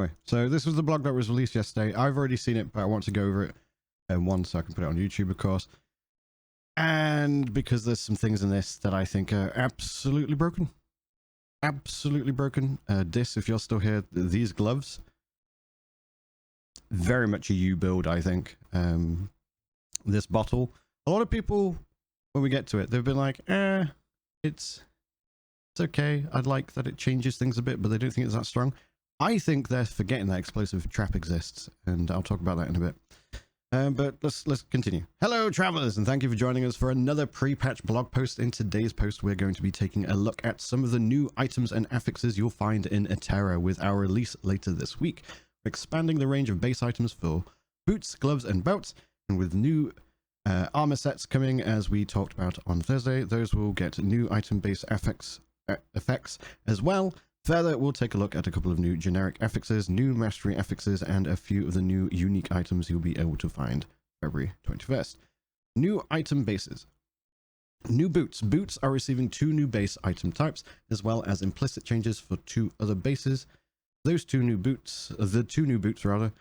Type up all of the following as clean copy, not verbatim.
Anyway, so this was the blog that was released yesterday. I've already seen it, but I want to go over it once so I can put it on YouTube, of course. And because there's some things in this that I think are absolutely broken. Absolutely broken. Dis, if you're still here, these gloves, very much a you build, I think. This bottle, a lot of people, when we get to it, they've been like, it's okay. I'd like that it changes things a bit, but they don't think it's that strong. I think they're forgetting that explosive trap exists, and I'll talk about that in a bit. But let's continue. Hello, travelers, and thank you for joining us for another pre-patch blog post. In today's post, we're going to be taking a look at some of the new items and affixes you'll find in Eterra with our release later this week. We're expanding the range of base items for boots, gloves, and belts, and with new armor sets coming, as we talked about on Thursday, those will get new item-based effects as well. Further, we'll take a look at a couple of new generic affixes, new mastery affixes, and a few of the new unique items you'll be able to find February 21st. New item bases. New boots. Boots are receiving 2 new base item types, as well as implicit changes for 2 other bases. Those 2 new boots, the 2 new boots rather,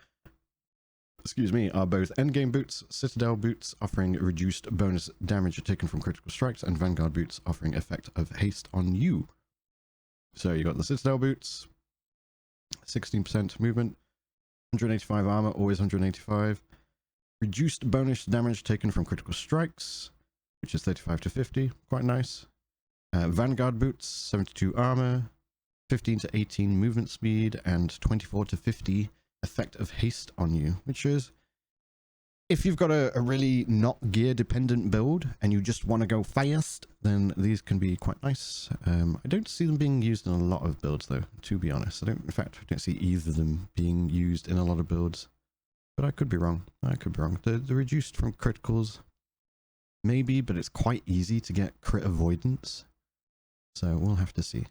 are both endgame boots, Citadel boots offering reduced bonus damage taken from critical strikes, and Vanguard boots offering effect of haste on you. So you got the Citadel boots, 16% movement, 185 armor, always 185. Reduced bonus damage taken from critical strikes, which is 35 to 50, quite nice. Vanguard boots, 72 armor, 15 to 18 movement speed, and 24 to 50 effect of haste on you, which is, if you've got a really not gear dependent build and you just want to go fast, then these can be quite nice. I don't see them being used in a lot of builds though, to be honest. In fact, I don't see either of them being used in a lot of builds, but I could be wrong. The reduced from criticals, maybe, but it's quite easy to get crit avoidance. So we'll have to see.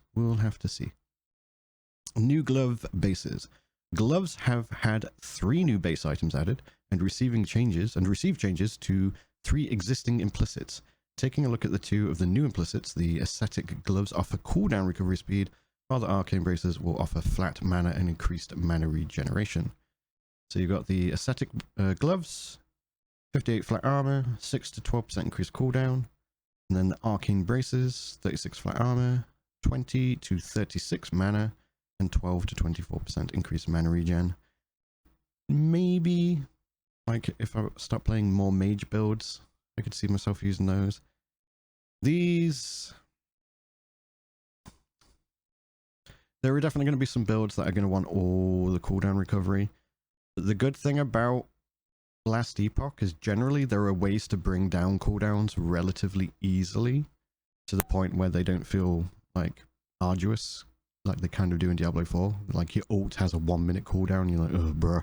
New glove bases. Gloves have had 3 new base items added and received changes to 3 existing implicits. Taking a look at the 2 of the new implicits, the ascetic gloves offer cooldown recovery speed, while the arcane braces will offer flat mana and increased mana regeneration. So you've got the ascetic gloves, 58 flat armor, 6 to 12% increased cooldown, and then the arcane braces, 36 flat armor, 20 to 36 mana, and 12 to 24% increased mana regen. Maybe, like, if I start playing more mage builds, I could see myself using those. These... There are definitely going to be some builds that are going to want all the cooldown recovery. But the good thing about Last Epoch is generally there are ways to bring down cooldowns relatively easily, to the point where they don't feel, like, arduous, like they kind of do in Diablo 4. Like, your ult has a 1-minute cooldown, you're like, oh bro.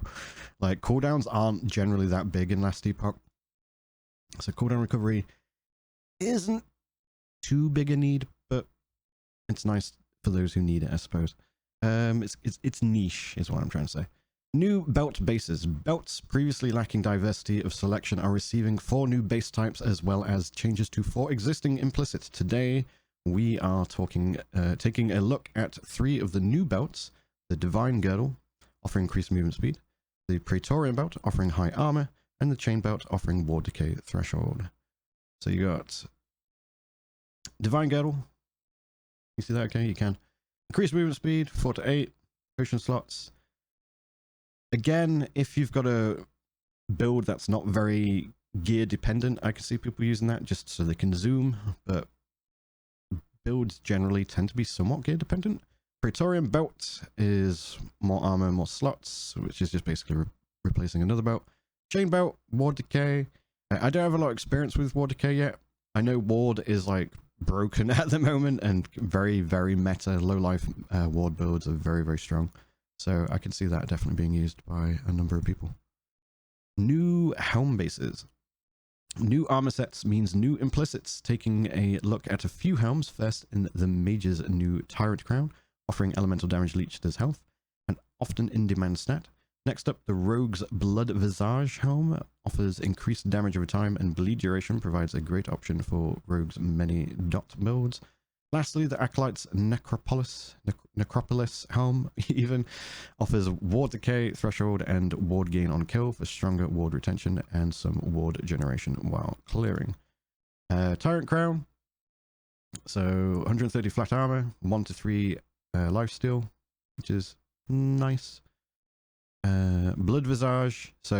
Like, cooldowns aren't generally that big in Last Epoch, so cooldown recovery isn't too big a need, but it's nice for those who need it, I suppose. It's niche is what I'm trying to say. New belt bases. Belts previously lacking diversity of selection are receiving 4 new base types, as well as changes to 4 existing implicits. Today we are taking a look at 3 of the new belts: the Divine Girdle, offering increased movement speed, the Praetorian Belt, offering high armor, and the Chain Belt, offering Ward Decay Threshold. So you got Divine Girdle. You see that? Okay, you can. Increased movement speed, 4 to 8, potion slots. Again, if you've got a build that's not very gear dependent, I can see people using that just so they can zoom, but builds generally tend to be somewhat gear dependent. Praetorian Belt is more armor, more slots, which is just basically replacing another belt. Chain Belt, Ward Decay. I don't have a lot of experience with Ward Decay yet. I know Ward is like broken at the moment, and very, very meta. Low life Ward builds are very, very strong. So I can see that definitely being used by a number of people. New helm bases. New armor sets means new implicits. Taking a look at a few helms. First, in the Mage's new Tyrant Crown, offering elemental damage leech to his health, an often in-demand stat. Next up, the Rogue's Blood Visage helm offers increased damage over time, and bleed duration provides a great option for Rogue's many dot builds. Lastly, the Acolyte's Necropolis helm even offers ward decay, threshold, and ward gain on kill for stronger ward retention and some ward generation while clearing. Tyrant Crown, so 130 flat armor, 1 to 3 lifesteal, which is nice. Blood Visage, so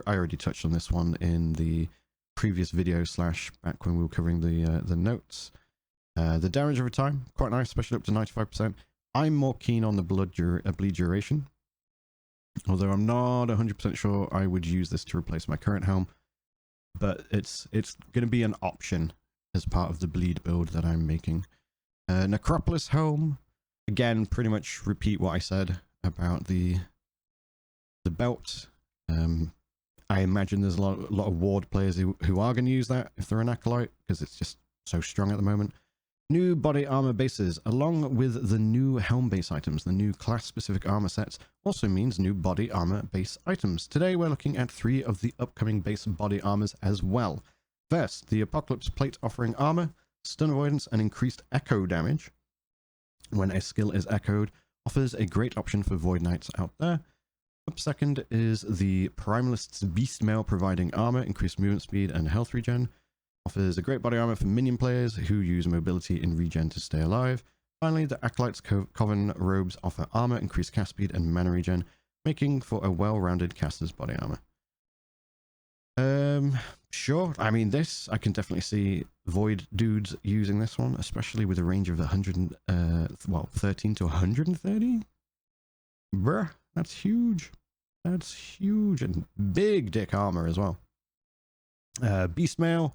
I already touched on this one in the previous video / back when we were covering the notes. The damage over time, quite nice, especially up to 95%. I'm more keen on the bleed duration, although I'm not 100% sure I would use this to replace my current helm, but it's going to be an option as part of the bleed build that I'm making. Necropolis helm, again, pretty much repeat what I said about the belt. I imagine there's a lot of ward players who are going to use that if they're an Acolyte, because it's just so strong at the moment. New body armor bases, along with the new helm base items, the new class-specific armor sets also means new body armor base items. Today we're looking at 3 of the upcoming base body armors as well. First, the Apocalypse Plate offering armor, stun avoidance, and increased echo damage when a skill is echoed, offers a great option for Void Knights out there. Up second is the Primalist's Beastmail providing armor, increased movement speed, and health regen. Offers a great body armor for minion players who use mobility and regen to stay alive. Finally, the Acolyte's Coven robes offer armor, increased cast speed, and mana regen, making for a well-rounded caster's body armor. Sure. I mean, this, I can definitely see Void dudes using this one, especially with a range of 13 to 130. Bruh, that's huge. That's huge, and big dick armor as well. Beastmail,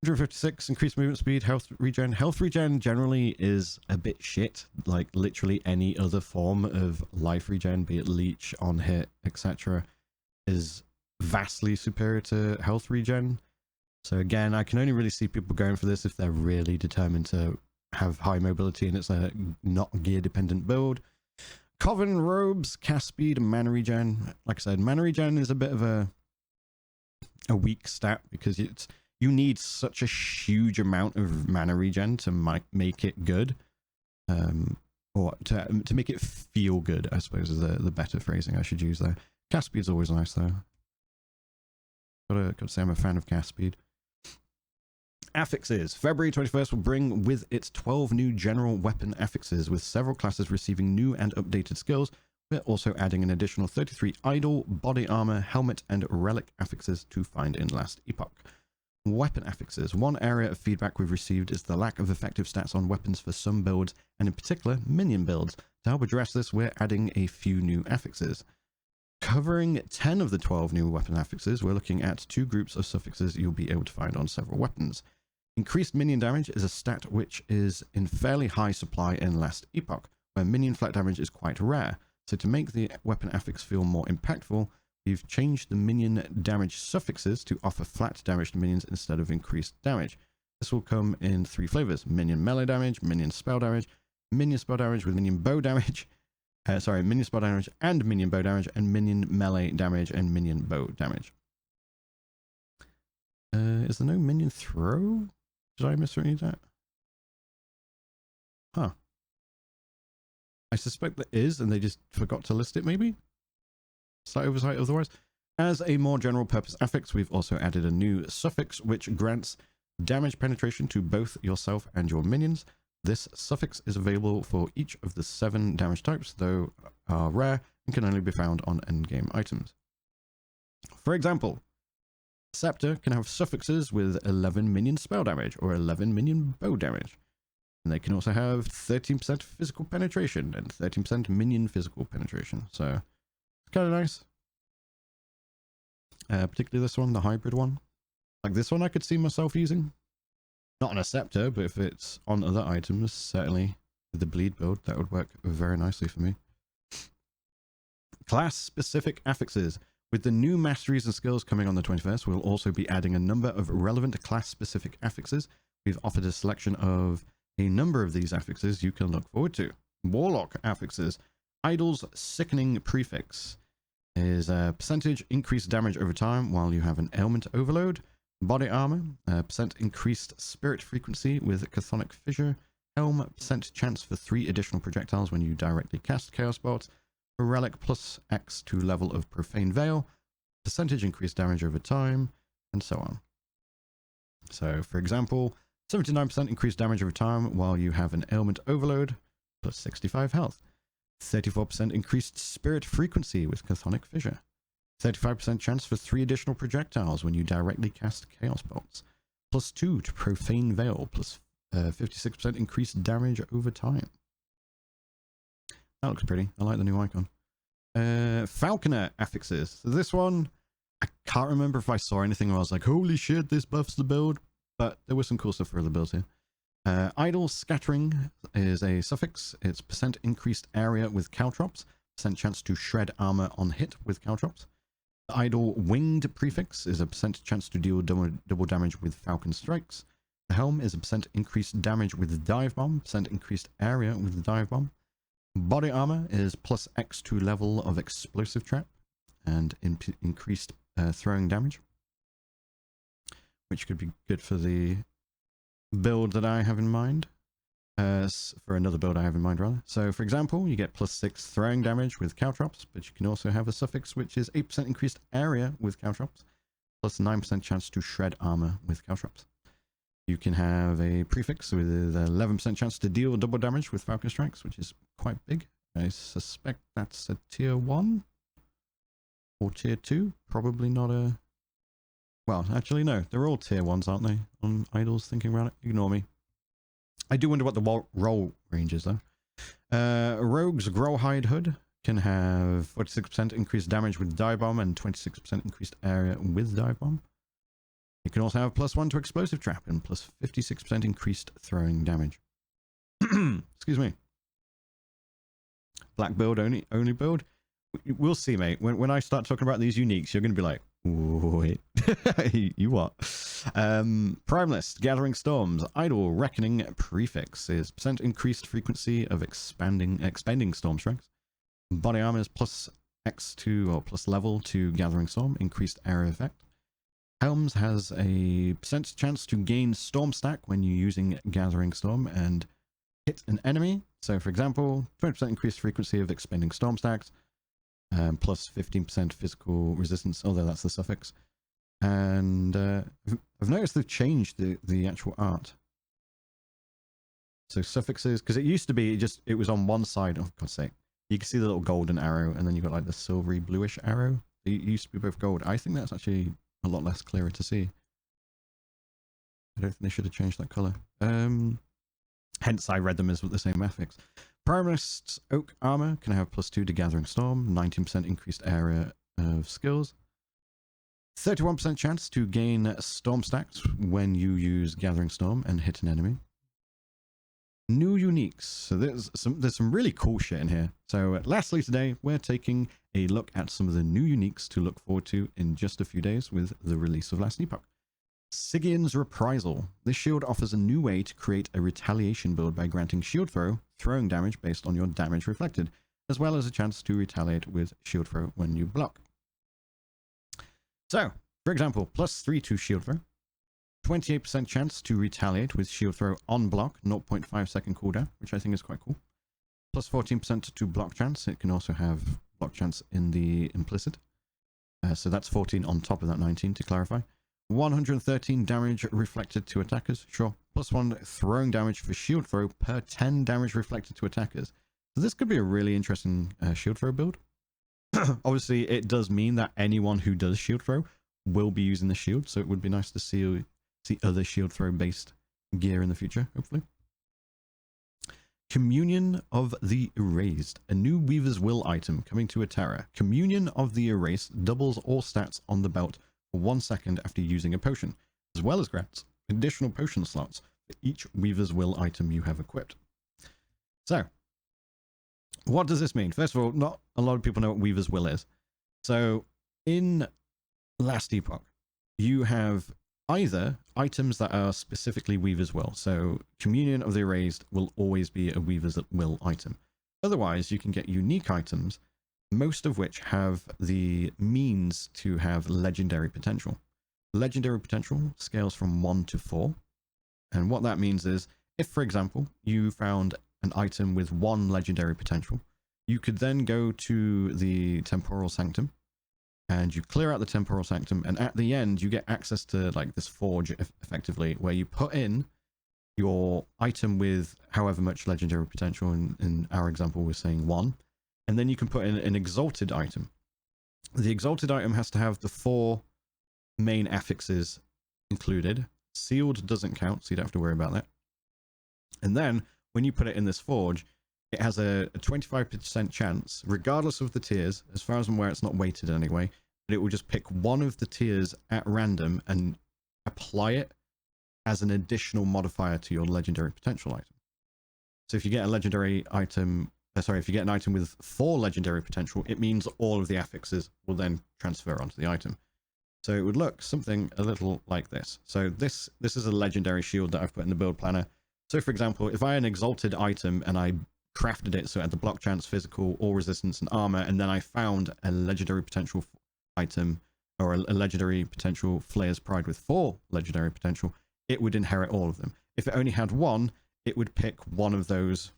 156, increased movement speed, health regen. Health regen generally is a bit shit, like literally any other form of life regen, be it leech, on hit, etc., is vastly superior to health regen. So again, I can only really see people going for this if they're really determined to have high mobility and it's a not gear dependent build. Coven robes, cast speed, and mana regen. Like I said, mana regen is a bit of a weak stat because you need such a huge amount of mana regen to make it good, or to make it feel good, I suppose is the better phrasing I should use there. Cast speed is always nice though. Gotta say I'm a fan of cast speed. Affixes. February 21st will bring with its 12 new general weapon affixes, with several classes receiving new and updated skills. We're also adding an additional 33 idle, body armor, helmet, and relic affixes to find in Last Epoch. Weapon affixes. One area of feedback we've received is the lack of effective stats on weapons for some builds, and in particular, minion builds. To help address this, we're adding a few new affixes. Covering 10 of the 12 new weapon affixes, we're looking at 2 groups of suffixes you'll be able to find on several weapons. Increased minion damage is a stat which is in fairly high supply in Last Epoch, where minion flat damage is quite rare. So to make the weapon affix feel more impactful, we've changed the minion damage suffixes to offer flat damage to minions instead of increased damage. This will come in 3 flavors: minion melee damage, minion spell damage with minion bow damage, minion spell damage and minion bow damage, and minion melee damage and minion bow damage. Is there no minion throw? Did I misread that? Huh. I suspect there is, and they just forgot to list it, maybe? Slight oversight otherwise. As a more general purpose affix, we've also added a new suffix which grants damage penetration to both yourself and your minions. This suffix is available for each of the 7 damage types, though are rare and can only be found on endgame items. For example, Scepter can have suffixes with 11 minion spell damage or 11 minion bow damage. And they can also have 13% physical penetration and 13% minion physical penetration. So it's kind of nice. Particularly this one, the hybrid one. Like this one I could see myself using. Not on a Scepter, but if it's on other items, certainly with the bleed build, that would work very nicely for me. Class-specific affixes. With the new masteries and skills coming on the 21st, we'll also be adding a number of relevant class-specific affixes. We've offered a selection of a number of these affixes you can look forward to. Warlock affixes. Idol's Sickening Prefix is a percentage increased damage over time while you have an ailment overload. Body armor, percent increased spirit frequency with chthonic fissure. Helm, percent chance for 3 additional projectiles when you directly cast chaos bolts. A relic plus X to level of profane veil. Percentage increased damage over time, and so on. So, for example, 79% increased damage over time while you have an ailment overload, plus 65 health. 34% increased spirit frequency with chthonic fissure. 35% chance for 3 additional projectiles when you directly cast chaos bolts. Plus 2 to profane veil, plus 56% increased damage over time. That looks pretty. I like the new icon. Falconer affixes. So this one, I can't remember if I saw anything where I was like, holy shit, this buffs the build. But there was some cool stuff for the builds here. Idle scattering is a suffix. It's percent increased area with caltrops. Percent chance to shred armor on hit with caltrops. The idle winged prefix is a percent chance to deal double damage with falcon strikes. The helm is a percent increased damage with dive bomb. Percent increased area with dive bomb. Body armor is plus X to level of explosive trap and increased throwing damage, which could be good for the build that I have in mind. For another build I have in mind, rather. So, for example, you get plus 6 throwing damage with caltrops, but you can also have a suffix which is 8% increased area with caltrops, plus 9% chance to shred armor with caltrops. You can have a prefix with 11% chance to deal double damage with falcon strikes, which is quite big. I suspect that's a tier 1 or tier 2. Probably not a... Well, actually, no. They're all tier 1s, aren't they? On idols, thinking about it. Ignore me. I do wonder what the roll range is, though. Rogue's Growhide Hood can have 46% increased damage with dive bomb and 26% increased area with dive bomb. It can also have plus 1 to explosive trap and plus 56% increased throwing damage. Excuse me. Black build only build. We'll see, mate. When I start talking about these uniques, you're going to be like, wait, you what? Primalist, Gathering Storms, Idle Reckoning prefix is percent increased frequency of expending storm strikes. Body armor is plus X2 or plus level to Gathering Storm, increased area effect. Helms has a percent chance to gain storm stack when you're using Gathering Storm and hit an enemy. So, for example, 20% increased frequency of expending storm stacks. Plus 15% physical resistance, although that's the suffix. And I've noticed they've changed the actual art. So suffixes, because it used to be it was on one side. Oh, God's sake. You can see the little golden arrow, and then you've got like the silvery bluish arrow. It used to be both gold. I think that's actually a lot less clearer to see. I don't think they should have changed that color. Hence, I read them as the same affix. Primalist's Oak Armor can have plus 2 to Gathering Storm, 19% increased area of skills, 31% chance to gain Storm stacks when you use Gathering Storm and hit an enemy. New uniques. So there's some really cool shit in here. So lastly today, we're taking a look at some of the new uniques to look forward to in just a few days with the release of Last Epoch. Sigian's Reprisal. This shield offers a new way to create a retaliation build by granting shield throw, throwing damage based on your damage reflected, as well as a chance to retaliate with shield throw when you block. So, for example, plus 3 to shield throw, 28% chance to retaliate with shield throw on block, 0.5 second cooldown, which I think is quite cool. Plus 14% to block chance. It can also have block chance in the implicit. So that's 14 on top of that 19 to clarify. 113 damage reflected to attackers, sure. Plus 1 throwing damage for shield throw per 10 damage reflected to attackers. So this could be a really interesting shield throw build. Obviously, it does mean that anyone who does shield throw will be using the shield, so it would be nice to see other shield throw based gear in the future, hopefully. Communion of the Erased, a new Weaver's Will item coming to Atera. Communion of the Erased doubles all stats on the belt for 1 second after using a potion, as well as grants additional potion slots for each Weaver's Will item you have equipped. So, what does this mean? First of all, not a lot of people know what Weaver's Will is. So, in Last Epoch, you have either items that are specifically Weaver's Will. So, Communion of the Erased will always be a Weaver's Will item. Otherwise, you can get unique items, most of which have the means to have legendary potential. legendary potential scales from 1 to 4. And what that means is, if, for example, you found an item with 1 legendary potential, you could then go to the Temporal Sanctum, and you clear out the Temporal Sanctum, and at the end, you get access to like this forge, effectively, where you put in your item with however much legendary potential. In our example, we're saying 1. And then you can put in an exalted item. The exalted item has to have the 4 main affixes included. Sealed doesn't count, so you don't have to worry about that. And then when you put it in this forge, it has a 25% chance, regardless of the tiers. As far as I'm aware, it's not weighted anyway, but it will just pick one of the tiers at random and apply it as an additional modifier to your legendary potential item. So if you get a legendary item, if you get an item with 4 legendary potential, it means all of the affixes will then transfer onto the item. So it would look something a little like this. So this is a legendary shield that I've put in the build planner. So for example, if I had an exalted item and I crafted it so it had the block chance, physical, all resistance, and armor, and then I found a legendary potential item or a legendary potential Flayer's Pride with 4 legendary potential, it would inherit all of them. If it only had 1, it would pick one of these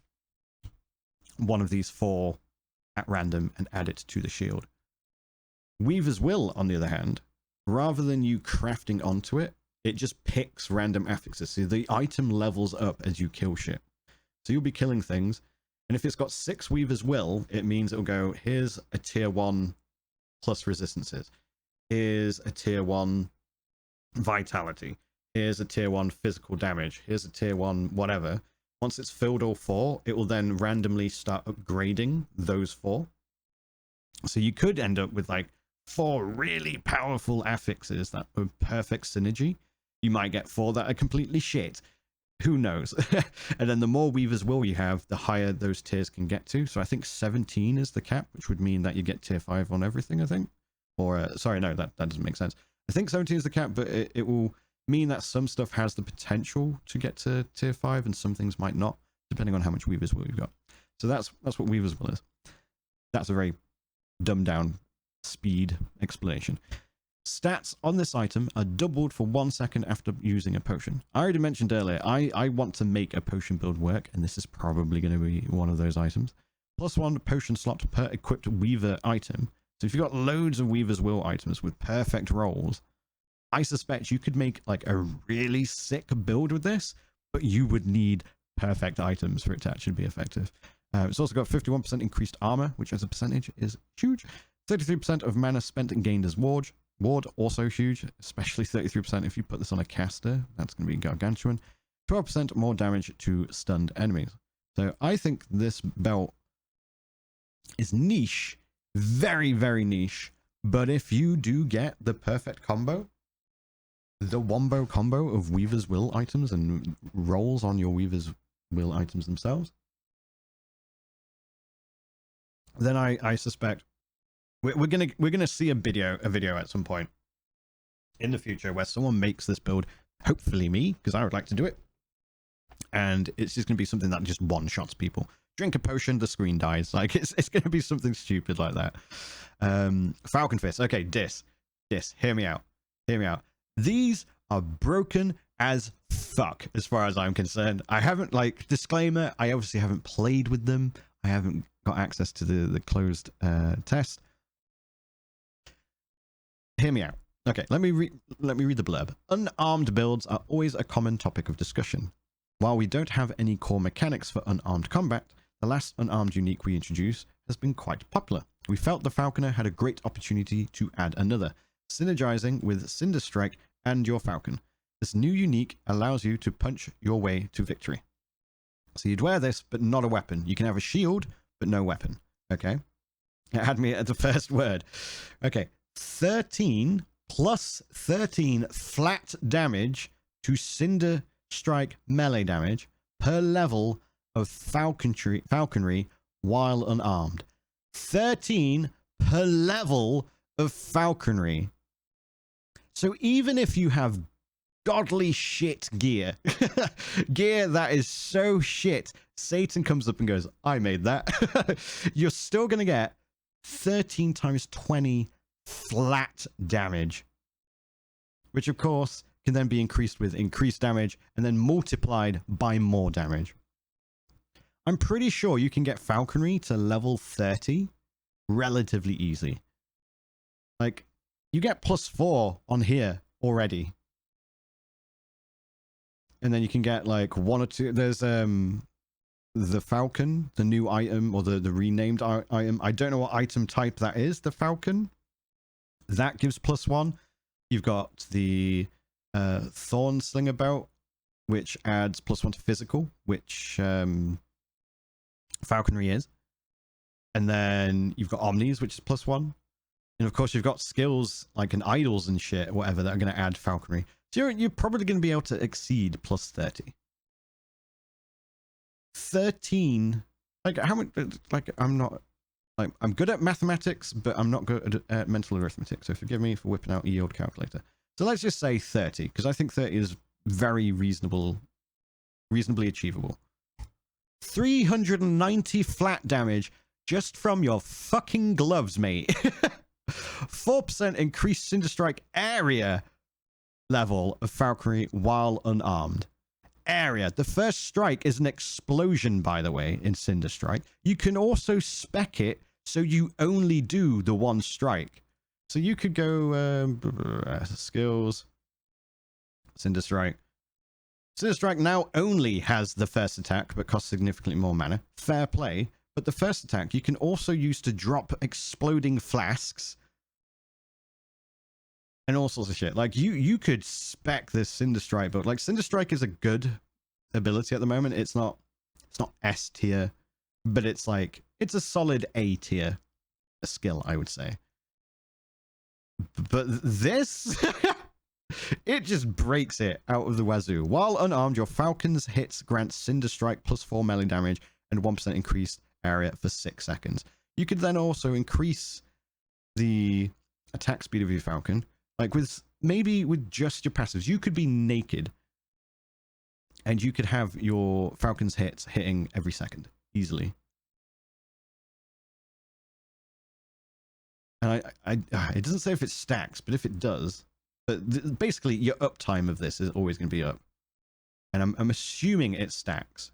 4 at random and add it to the shield. Weaver's Will, on the other hand, rather than you crafting onto it, it just picks random affixes. So the item levels up as you kill shit. So you'll be killing things, and if it's got 6 Weaver's Will, it means it'll go, here's a tier 1 plus resistances. Here's a tier 1 vitality. Here's a tier 1 physical damage. Here's a tier 1 whatever. Once it's filled all 4, it will then randomly start upgrading those 4. So you could end up with like 4 really powerful affixes that are perfect synergy. You might get 4 that are completely shit. Who knows? And then the more Weaver's Will you have, the higher those tiers can get to. So I think 17 is the cap, which would mean that you get tier 5 on everything, I think. Or, sorry, no, that doesn't make sense. I think 17 is the cap, but it will mean that some stuff has the potential to get to tier 5 and some things might not, depending on how much Weaver's Will you've got. So that's what Weaver's Will is. That's a very dumbed down speed explanation. Stats on this item are doubled for 1 second after using a potion. I already mentioned earlier, I want to make a potion build work, and this is probably going to be one of those items. +1 potion slot per equipped Weaver item. So if you've got loads of Weaver's Will items with perfect rolls, I suspect you could make like a really sick build with this, but you would need perfect items for it to actually be effective. It's also got 51% increased armor, which as a percentage is huge. 33% of mana spent and gained as ward, also huge, especially 33% if you put this on a caster. That's going to be gargantuan. 12% more damage to stunned enemies. So I think this belt is niche, very, very niche. But if you do get the perfect combo, the wombo combo of Weaver's Will items and rolls on your Weaver's Will items themselves, then I suspect we're gonna see a video at some point in the future where someone makes this build, hopefully me, because I would like to do it, and it's just gonna be something that just one shots people. Drink a potion, the screen dies. Like it's gonna be something stupid like that. Falcon Fist. Okay, dis. Hear me out. These are broken as fuck as far as I'm concerned. I haven't, like, disclaimer, I obviously haven't played with them. I haven't got access to the closed test. Hear me out. Okay, let me read the blurb. Unarmed builds are always a common topic of discussion. While we don't have any core mechanics for unarmed combat, the last unarmed unique we introduced has been quite popular. We felt the Falconer had a great opportunity to add another, synergizing with Cinder Strike and your Falcon. This new unique allows you to punch your way to victory. So you'd wear this, but not a weapon. You can have a shield, but no weapon. Okay? It had me at the first word. Okay. 13 plus 13 flat damage to Cinder Strike melee damage per level of falconry while unarmed. 13 per level of falconry. So even if you have godly shit gear, gear that is so shit, Satan comes up and goes, I made that. You're still going to get 13 times 20 flat damage which of course can then be increased with increased damage and then multiplied by more damage. I'm pretty sure you can get falconry to level 30 relatively easy. Like, you get +4 on here already. And then you can get like 1 or 2. There's the falcon, the new item, or the renamed item. I don't know what item type that is, the falcon. That gives +1. You've got the thorn slinger belt, which adds +1 to physical, which falconry is. And then you've got omnis, which is +1. And of course, you've got skills like an idols and shit, or whatever, that are going to add falconry. So you're probably going to be able to exceed +30. 13. Like, how much? Like, I'm not. Like, I'm good at mathematics, but I'm not good at mental arithmetic. So forgive me for whipping out a yield calculator. So let's just say 30, because I think 30 is very reasonably achievable. 390 flat damage just from your fucking gloves, mate. 4% increased Cinder Strike area level of falconry while unarmed. Area. The first strike is an explosion, by the way, in Cinder Strike. You can also spec it so you only do the one strike. So you could go skills, Cinder Strike. Cinder Strike now only has the first attack, but costs significantly more mana. Fair play. But the first attack you can also use to drop exploding flasks and all sorts of shit. Like, you could spec this Cinder Strike build. Like, Cinder Strike is a good ability at the moment. It's not S tier, but it's like, it's a solid A tier skill, I would say. But this, it just breaks it out of the wazoo. While unarmed, your falcon's hits grant Cinder Strike +4 melee damage and 1% increased area for 6 seconds. You could then also increase the attack speed of your falcon. Like, maybe with just your passives, you could be naked and you could have your falcon's hits hitting every second easily. And it doesn't say if it stacks, but if it does, but basically your uptime of this is always going to be up. And I'm assuming it stacks.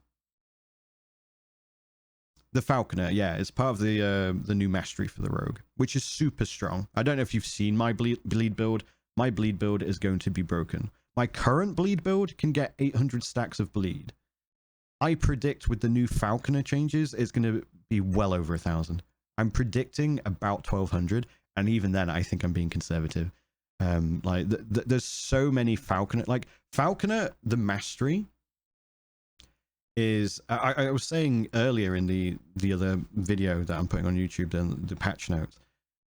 The Falconer, yeah, it's part of the new mastery for the rogue, which is super strong. I don't know if you've seen my bleed build. My bleed build is going to be broken. My current bleed build can get 800 stacks of bleed. I predict with the new Falconer changes, it's going to be well over 1,000. I'm predicting about 1,200, and even then, I think I'm being conservative. Like, there's so many Falconer. Like, Falconer, the mastery is, I was saying earlier in the other video that I'm putting on YouTube, the patch notes,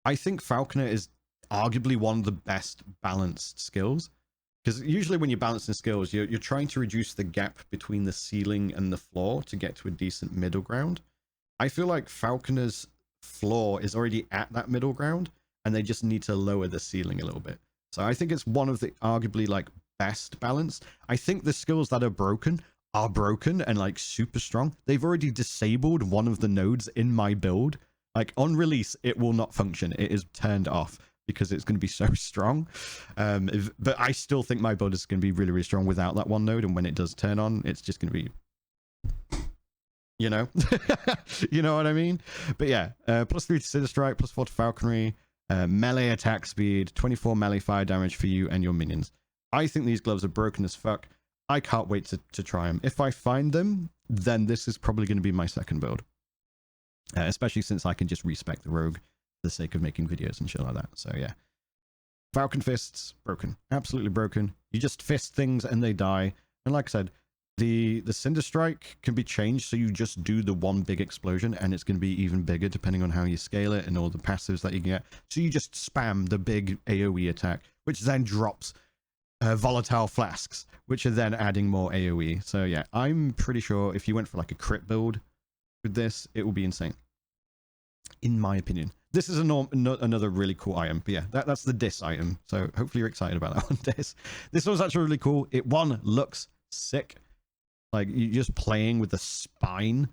I think Falconer is arguably one of the best balanced skills, because usually when you're balancing skills, you're trying to reduce the gap between the ceiling and the floor to get to a decent middle ground. I feel like Falconer's floor is already at that middle ground, and they just need to lower the ceiling a little bit. So I think it's one of the arguably like best balanced. I think the skills that are broken and like super strong. They've already disabled one of the nodes in my build. Like, on release, it will not function. It is turned off because it's going to be so strong. But I still think my build is going to be really, really strong without that one node. And when it does turn on, it's just going to be, you know, you know what I mean? But yeah, +3 to Cinder Strike, +4 to Falconry, melee attack speed, 24 melee fire damage for you and your minions. I think these gloves are broken as fuck. I can't wait to try them. If I find them, then this is probably going to be my second build. Especially since I can just respec the rogue for the sake of making videos and shit like that. So yeah. Falcon fists, broken. Absolutely broken. You just fist things and they die. And like I said, the Cinder Strike can be changed so you just do the one big explosion, and it's going to be even bigger depending on how you scale it and all the passives that you can get. So you just spam the big AoE attack, which then drops volatile flasks, which are then adding more AoE. So yeah, I'm pretty sure if you went for like a crit build with this, it will be insane, in my opinion. This is another really cool item. But yeah, that's the Dis item. So hopefully you're excited about that one, Dis. This one's actually really cool. It looks sick. Like, you're just playing with the spine.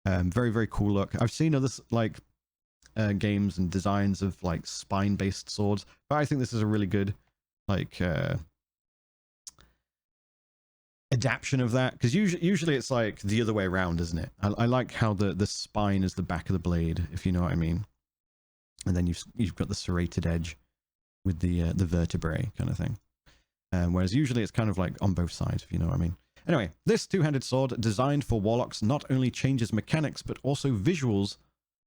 Very, very cool look. I've seen other like games and designs of like spine-based swords, but I think this is a really good like adaptation of that, because usually it's like the other way around, isn't it? I like how the spine is the back of the blade, if you know what I mean, and then you've got the serrated edge with the vertebrae kind of thing, whereas usually it's kind of like on both sides, if you know what I mean. Anyway, this two-handed sword designed for warlocks not only changes mechanics but also visuals.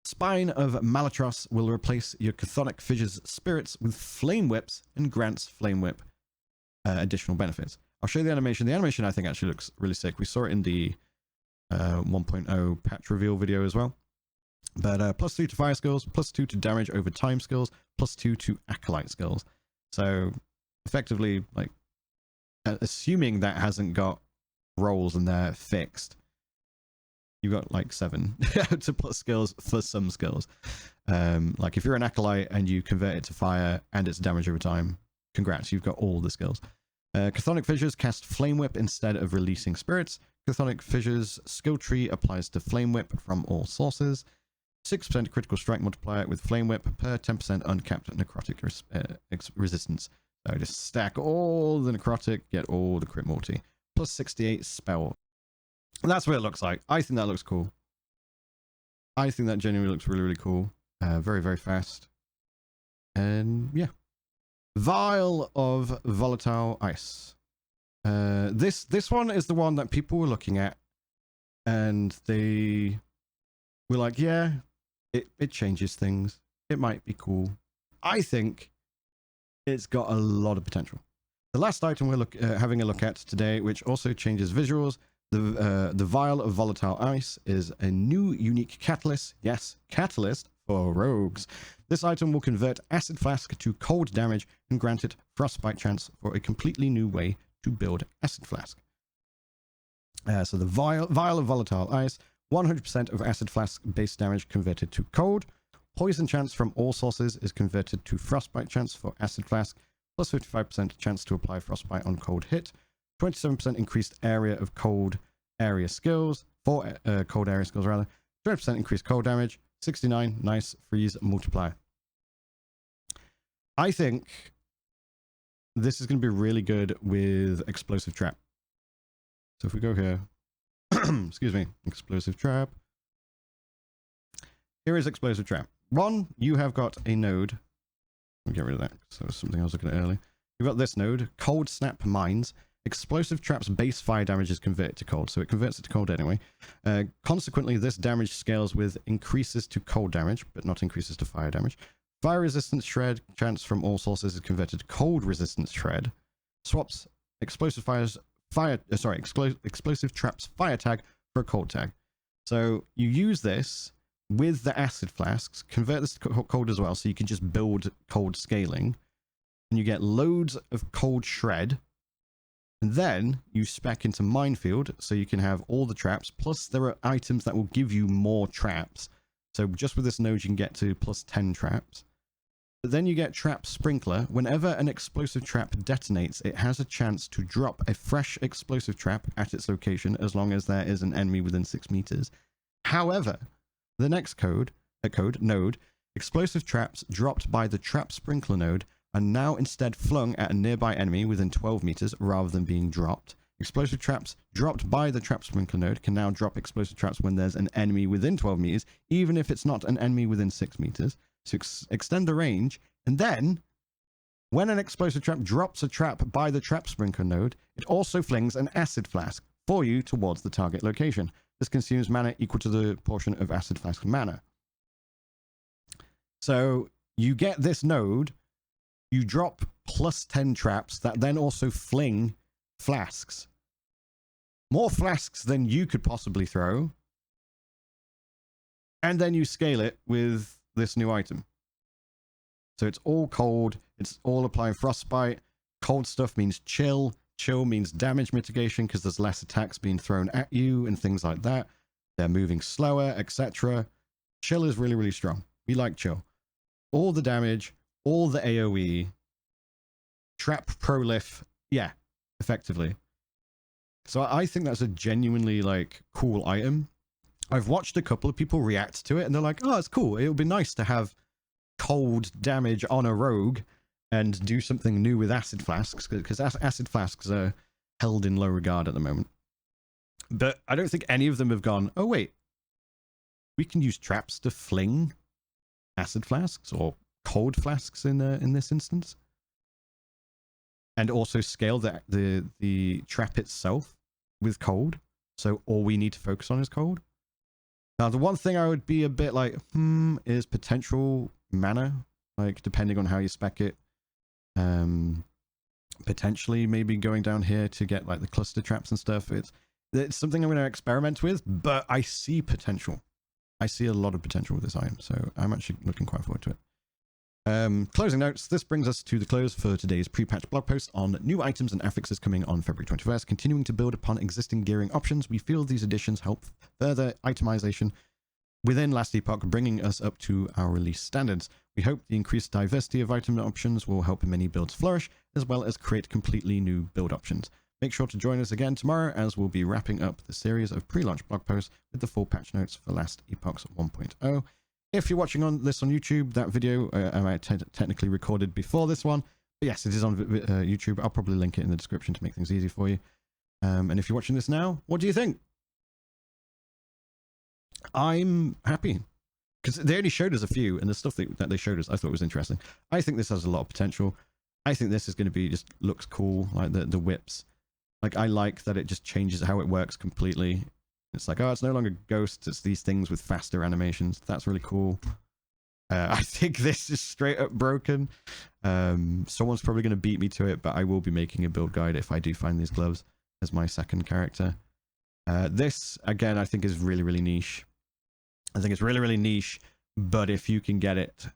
Spine of Malatros will replace your Chthonic Fissures spirits with flame whips and grants flame whip additional benefits. I'll show you the animation. The animation I think actually looks really sick. We saw it in the 1.0 patch reveal video as well. But +3 to fire skills, +2 to damage over time skills, +2 to acolyte skills. So effectively, like, assuming that hasn't got rolls and they're fixed, you've got like 7 to plus skills for some skills. Like if you're an acolyte and you convert it to fire and it's damage over time, congrats, you've got all the skills. Chthonic Fissures cast Flame Whip instead of releasing spirits. Chthonic Fissures skill tree applies to Flame Whip from all sources. 6% critical strike multiplier with Flame Whip per 10% uncapped necrotic resistance. So just stack all the necrotic, get all the crit multi. +68 spell. And that's what it looks like. I think that looks cool. I think that genuinely looks really, really cool. Very, very fast. And yeah. Vial of Volatile Ice. This one is the one that people were looking at, and they were like, yeah, it changes things. It might be cool. I think it's got a lot of potential. The last item we're having a look at today, which also changes visuals, the Vial of Volatile Ice, is a new unique catalyst. Yes, catalyst for rogues. This item will convert Acid Flask to cold damage and grant it Frostbite chance for a completely new way to build Acid Flask. So the Vial of Volatile Ice, 100% of Acid Flask base damage converted to cold. Poison chance from all sources is converted to Frostbite chance for Acid Flask, plus 55% chance to apply Frostbite on cold hit. 27% increased area of cold area skills, for cold area skills rather. 20% increased cold damage. 69 nice freeze multiplier. I think this is going to be really good with Explosive Trap. So if we go here, excuse me, Explosive Trap. Here is Explosive Trap. One, you have got a node. Let me get rid of that. So that was something I was looking at earlier. You've got this node, Cold Snap Mines. Explosive Trap's base fire damage is converted to cold, so it converts it to cold anyway. Consequently, this damage scales with increases to cold damage, but not increases to fire damage. Fire resistance shred chance from all sources is converted to cold resistance shred. Swaps explosive explosive traps fire tag for a cold tag. So you use this with the acid flasks, convert this to cold as well, so you can just build cold scaling, and you get loads of cold shred. And then you spec into Minefield, so you can have all the traps, plus there are items that will give you more traps. So just with this node, you can get to +10 traps. But then you get Trap Sprinkler. Whenever an explosive trap detonates, it has a chance to drop a fresh explosive trap at its location, as long as there is an enemy within 6 meters. However, the next node, explosive traps dropped by the Trap Sprinkler node are now instead flung at a nearby enemy within 12 meters rather than being dropped. Explosive traps dropped by the Trap Sprinkler node can now drop explosive traps when there's an enemy within 12 meters, even if it's not an enemy within 6 meters. So extend the range, and then when an explosive trap drops a trap by the Trap Sprinkler node, it also flings an Acid Flask for you towards the target location. This consumes mana equal to the portion of Acid Flask mana. So you get this node, you drop +10 traps that then also fling flasks. More flasks than you could possibly throw. And then you scale it with this new item. So it's all cold. It's all applying frostbite. Cold stuff means chill. Chill means damage mitigation because there's less attacks being thrown at you and things like that. They're moving slower, etc. Chill is really, really strong. We like chill. All the damage, all the AoE, trap prolif, yeah, effectively. So I think that's a genuinely like cool item. I've watched a couple of people react to it and they're like, oh, it's cool. It would be nice to have cold damage on a rogue and do something new with acid flasks, because acid flasks are held in low regard at the moment. But I don't think any of them have gone, oh wait, we can use traps to fling acid flasks or cold flasks in this instance, and also scale the trap itself with cold. So all we need to focus on is cold. Now, the one thing I would be a bit like, is potential mana, like depending on how you spec it. Potentially maybe going down here to get like the cluster traps and stuff. It's something I'm going to experiment with, but I see potential. I see a lot of potential with this item, so I'm actually looking quite forward to it. Closing notes. This brings us to the close for today's pre-patch blog post on new items and affixes coming on February 21st. Continuing to build upon existing gearing options, we feel these additions help further itemization within last Epoch, bringing us up to our release standards. We hope the increased diversity of item options will help many builds flourish, as well as create completely new build options. Make sure to join us again tomorrow, as we'll be wrapping up the series of pre-launch blog posts with the full patch notes for last Epoch's 1.0. If you're watching this on YouTube, that video I technically recorded before this one. But yes, it is on YouTube. I'll probably link it in the description to make things easy for you. And if you're watching this now, what do you think? I'm happy, because they only showed us a few, and the stuff that they showed us I thought was interesting. I think this has a lot of potential. I think this is going to be, just looks cool, like the whips. Like, I like that it just changes how it works completely. It's like, oh, it's no longer ghosts, it's these things with faster animations. That's really cool. I think this is straight up broken. Someone's probably going to beat me to it, but I will be making a build guide if I do find these gloves as my second character. This, again, I think is really, really niche. I think it's really, really niche, but if you can get it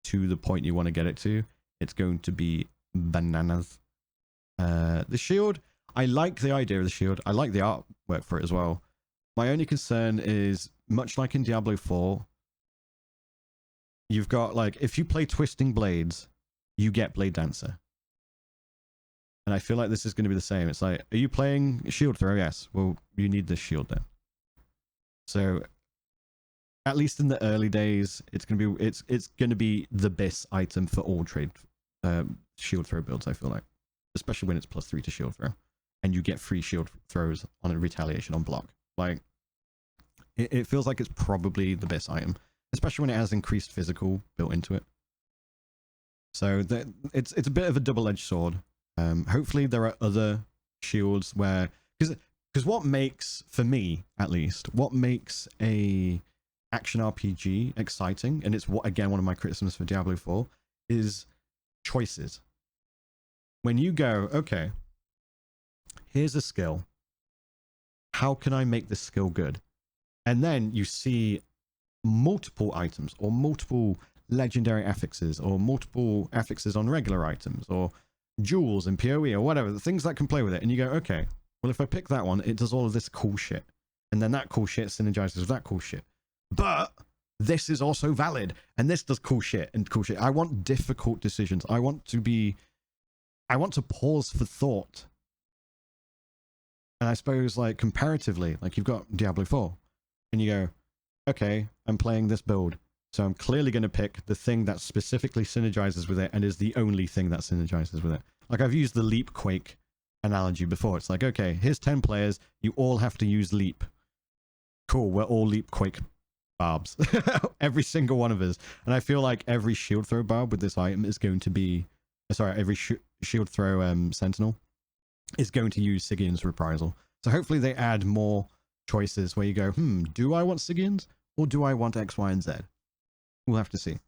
to the point you want to get it to, it's going to be bananas. The shield, I like the idea of the shield. I like the artwork for it as well. My only concern is, much like in Diablo 4, you've got, like, if you play Twisting Blades, you get Blade Dancer. And I feel like this is going to be the same. It's like, are you playing shield throw? Yes. Well, you need this shield then. So, at least in the early days, it's going to be the best item for all trade shield throw builds, I feel like. Especially when it's +3 to shield throw. And you get free shield throws on a retaliation on block. Like, it feels like it's probably the best item, especially when it has increased physical built into it. So it's a bit of a double-edged sword. Hopefully there are other shields where, because what makes, for me at least, what makes a action RPG exciting, and it's what, again, one of my criticisms for Diablo 4, is choices. When you go, okay, here's a skill. How can I make this skill good? And then you see multiple items, or multiple legendary affixes, or multiple affixes on regular items, or jewels and PoE, or whatever, the things that can play with it. And you go, okay, well, if I pick that one, it does all of this cool shit. And then that cool shit synergizes with that cool shit. But this is also valid, and this does cool shit and cool shit. I want difficult decisions. I want to pause for thought. And I suppose, like, comparatively, like, you've got Diablo 4, and you go, okay, I'm playing this build, so I'm clearly going to pick the thing that specifically synergizes with it and is the only thing that synergizes with it. Like, I've used the Leap Quake analogy before. It's like, okay, here's 10 players, you all have to use Leap. Cool, we're all Leap Quake barbs. Every single one of us. And I feel like every shield throw barb with this item is going to be... Sorry, every shield throw sentinel is going to use Sigion's Reprisal. So hopefully they add more choices where you go, do I want Sigion's or do I want X, Y, and Z? We'll have to see.